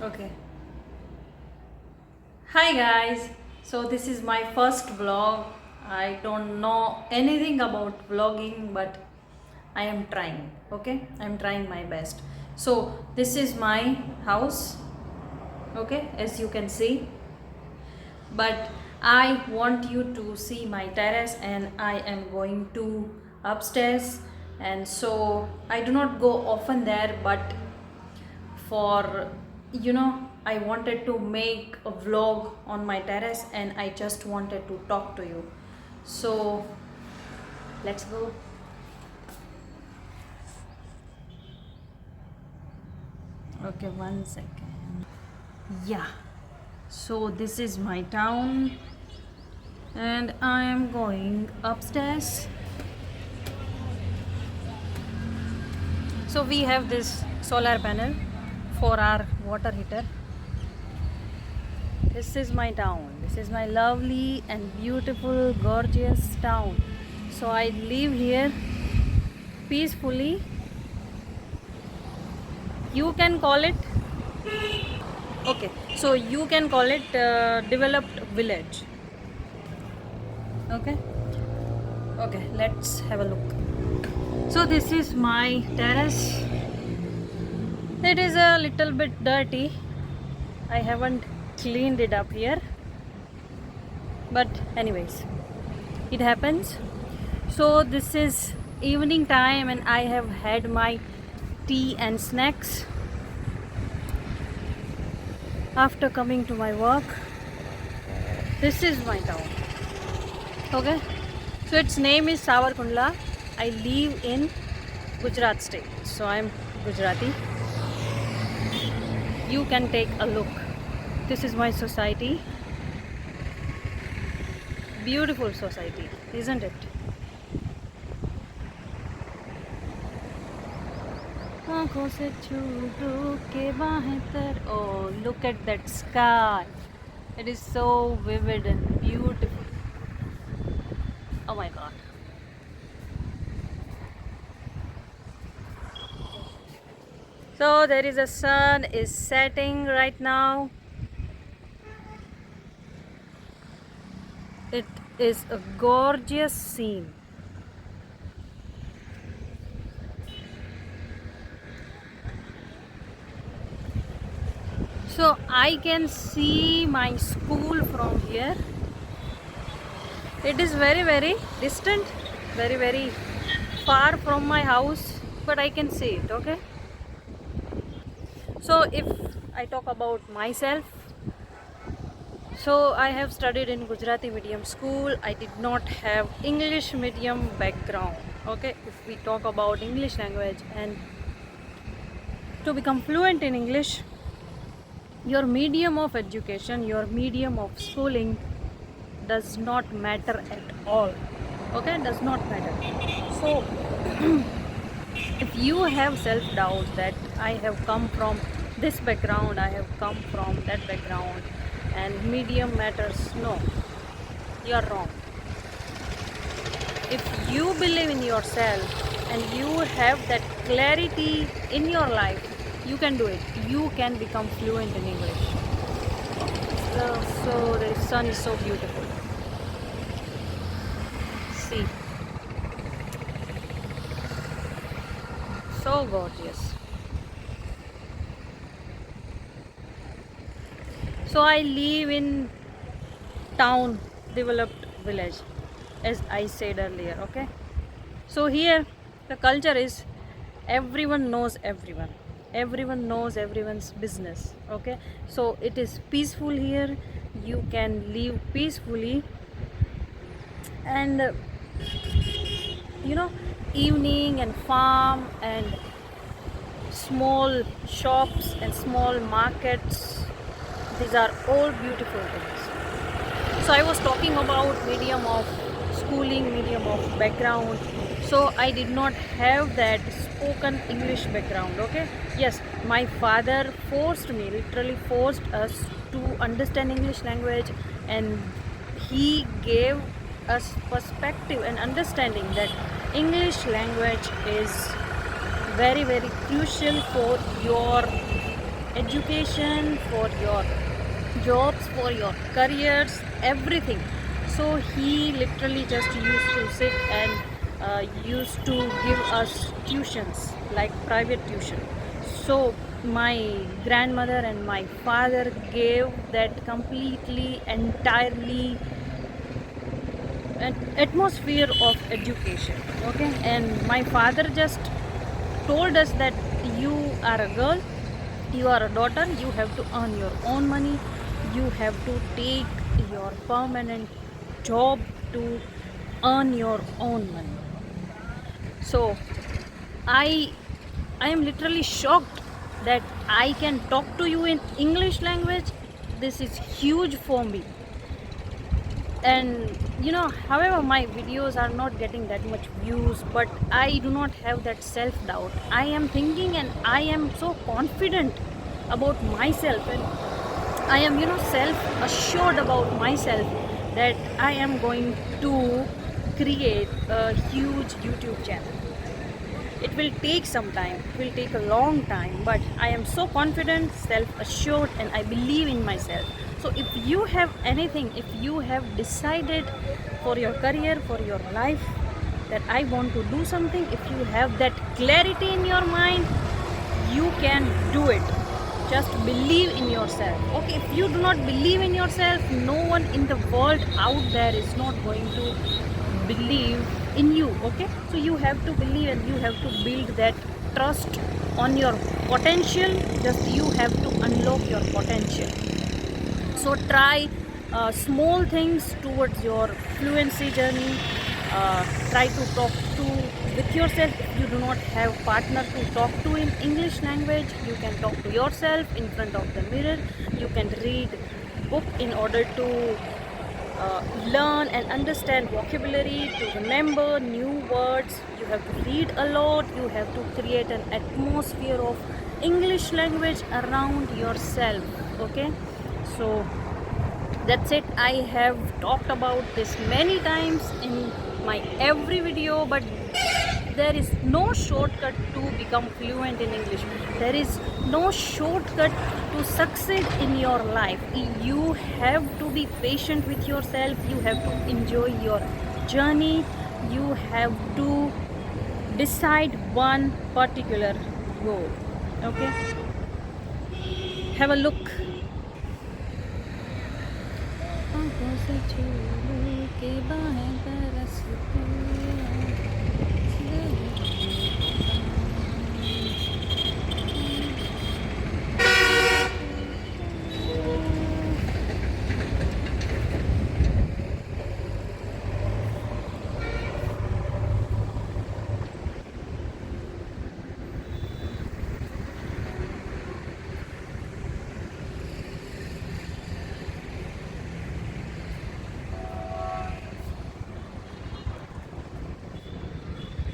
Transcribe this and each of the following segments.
Okay. Hi guys. So this is my first vlog. I don't know anything about vlogging, but I am trying. Okay? I'm trying my best. So this is my house. Okay? As you can see. But I want you to see my terrace and I am going to upstairs, and so I do not go often there, but for I wanted to make a vlog on my terrace and I just wanted to talk to you. So let's go. Okay, 1 second. Yeah, so this is my town and I am going upstairs. So we have this solar panel for our water heater. This is my town. This is my lovely and beautiful, gorgeous town. So I live here peacefully. You can call it, okay, so you can call it developed village. Okay, okay, let's have a look. So this is my terrace. It is a little bit dirty. I haven't cleaned it up here, but anyways, it happens. So this is evening time and I have had my tea and snacks after coming to my work. This is my town. Okay, so its name is Savarkundla. I live in Gujarat state, so I'm Gujarati. You can take a look. This is my society. Beautiful society, isn't it? आँखों से छू लो के बाहें तर. Oh, look at that sky. It is so vivid and beautiful. Oh my god. So there is a sun is setting right now. It is a gorgeous scene. So I can see my school from here. It is very distant, very far from my house, but I can see it. Okay, so if I talk about myself, so I have studied in Gujarati medium school. I did not have English medium background. Okay, if we talk about English language and to become fluent in English, your medium of education, your medium of schooling does not matter at all. Okay, does not matter. So if you have self doubt that I have come from this background, I have come from that background and medium matters, no, you are wrong. If you believe in yourself and you have that clarity in your life, you can do it. You can become fluent in English. So the sun is so beautiful. See, so gorgeous. So I live in town, developed village, as I said earlier. Okay, so here the culture is everyone knows everyone. Everyone knows everyone's business. Okay, so it is peaceful here. You can live peacefully, and evening and farm and small shops and small markets, these are all beautiful things. So I was talking about medium of schooling, medium of background. So I did not have that spoken English background. Okay, yes, my father forced me, literally forced us to understand English language, and he gave us perspective and understanding that English language is very crucial for your education, for your jobs, for your careers, everything. So he literally just used to sit and used to give us tuitions, like private tuition. So my grandmother and my father gave that completely, entirely an atmosphere of education. Okay, and my father just told us that you are a girl, you are a daughter, you have to earn your own money, you have to take your permanent job to earn your own money. So I I am literally shocked that I can talk to you in English language. This is huge for me. And however, my videos are not getting that much views, but I do not have that self doubt. I am thinking and I am so confident about myself, and I am self assured about myself that I am going to create a huge YouTube channel. It will take some time, it will take a long time, but I am so confident, self assured, and I believe in myself. So if you have anything, if you have decided for your career, for your life, that I want to do something, if you have that clarity in your mind, you can do it. Just believe in yourself. Okay, if you do not believe in yourself, no one in the world out there is not going to believe in you. Okay, so you have to believe and you have to build that trust on your potential. Just you have to unlock your potential. So try small things towards your fluency journey. Try to talk to with yourself. If you do not have partner to talk to in English language, you can talk to yourself in front of the mirror. You can read book in order to learn and understand vocabulary, to remember new words. You have to read a lot. You have to create an atmosphere of English language around yourself. Okay, so that's it. I have talked about this many times in my every video, but there is no shortcut to become fluent in English. There is no shortcut to succeed in your life. You have to be patient with yourself. You have to enjoy your journey. You have to decide one particular goal. Okay, have a look. आँखों से छू के बाहें बरसती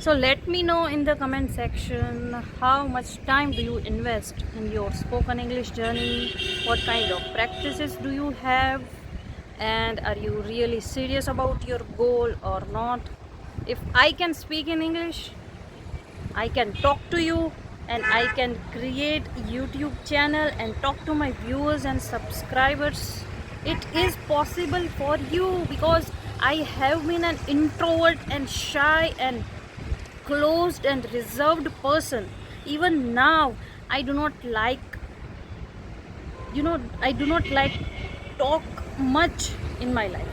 So let me know in the comment section how much time do you invest in your spoken English journey, what kind of practices do you have, and are you really serious about your goal or not. If I can speak in English, I can talk to you, and I can create YouTube channel and talk to my viewers and subscribers. It is possible for you because I have been an introvert and shy and closed and reserved person. Even now I do not like I do not like talk much in my life.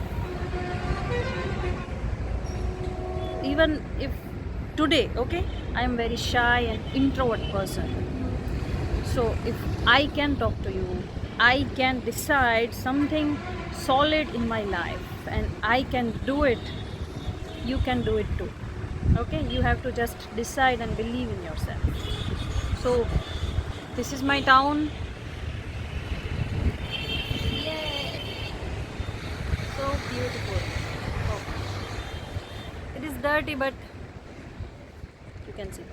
Even if today, okay, I am very shy and introvert person. So if I can talk to you, I can decide something solid in my life and I can do it, you can do it too. Okay, you have to just decide and believe in yourself. So this is my town. Yay! So beautiful. Oh. It is dirty, but you can see.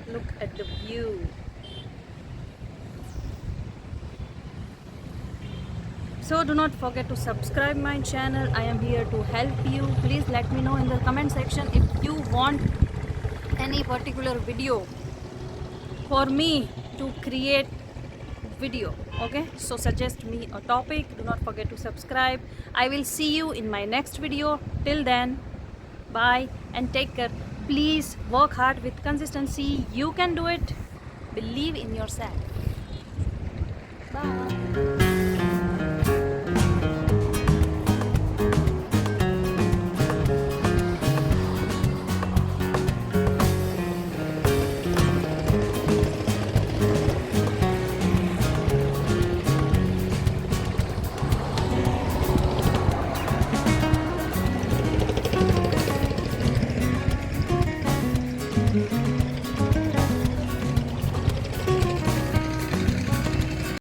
Look at the view. So do not forget to subscribe my channel. I am here to help you. Please let me know in the comment section if you want any particular video for me to create video. Okay, so suggest me a topic. Do not forget to subscribe. I will see you in my next video. Till then, bye and take care. Please work hard with consistency. You can do it. Believe in yourself. Bye.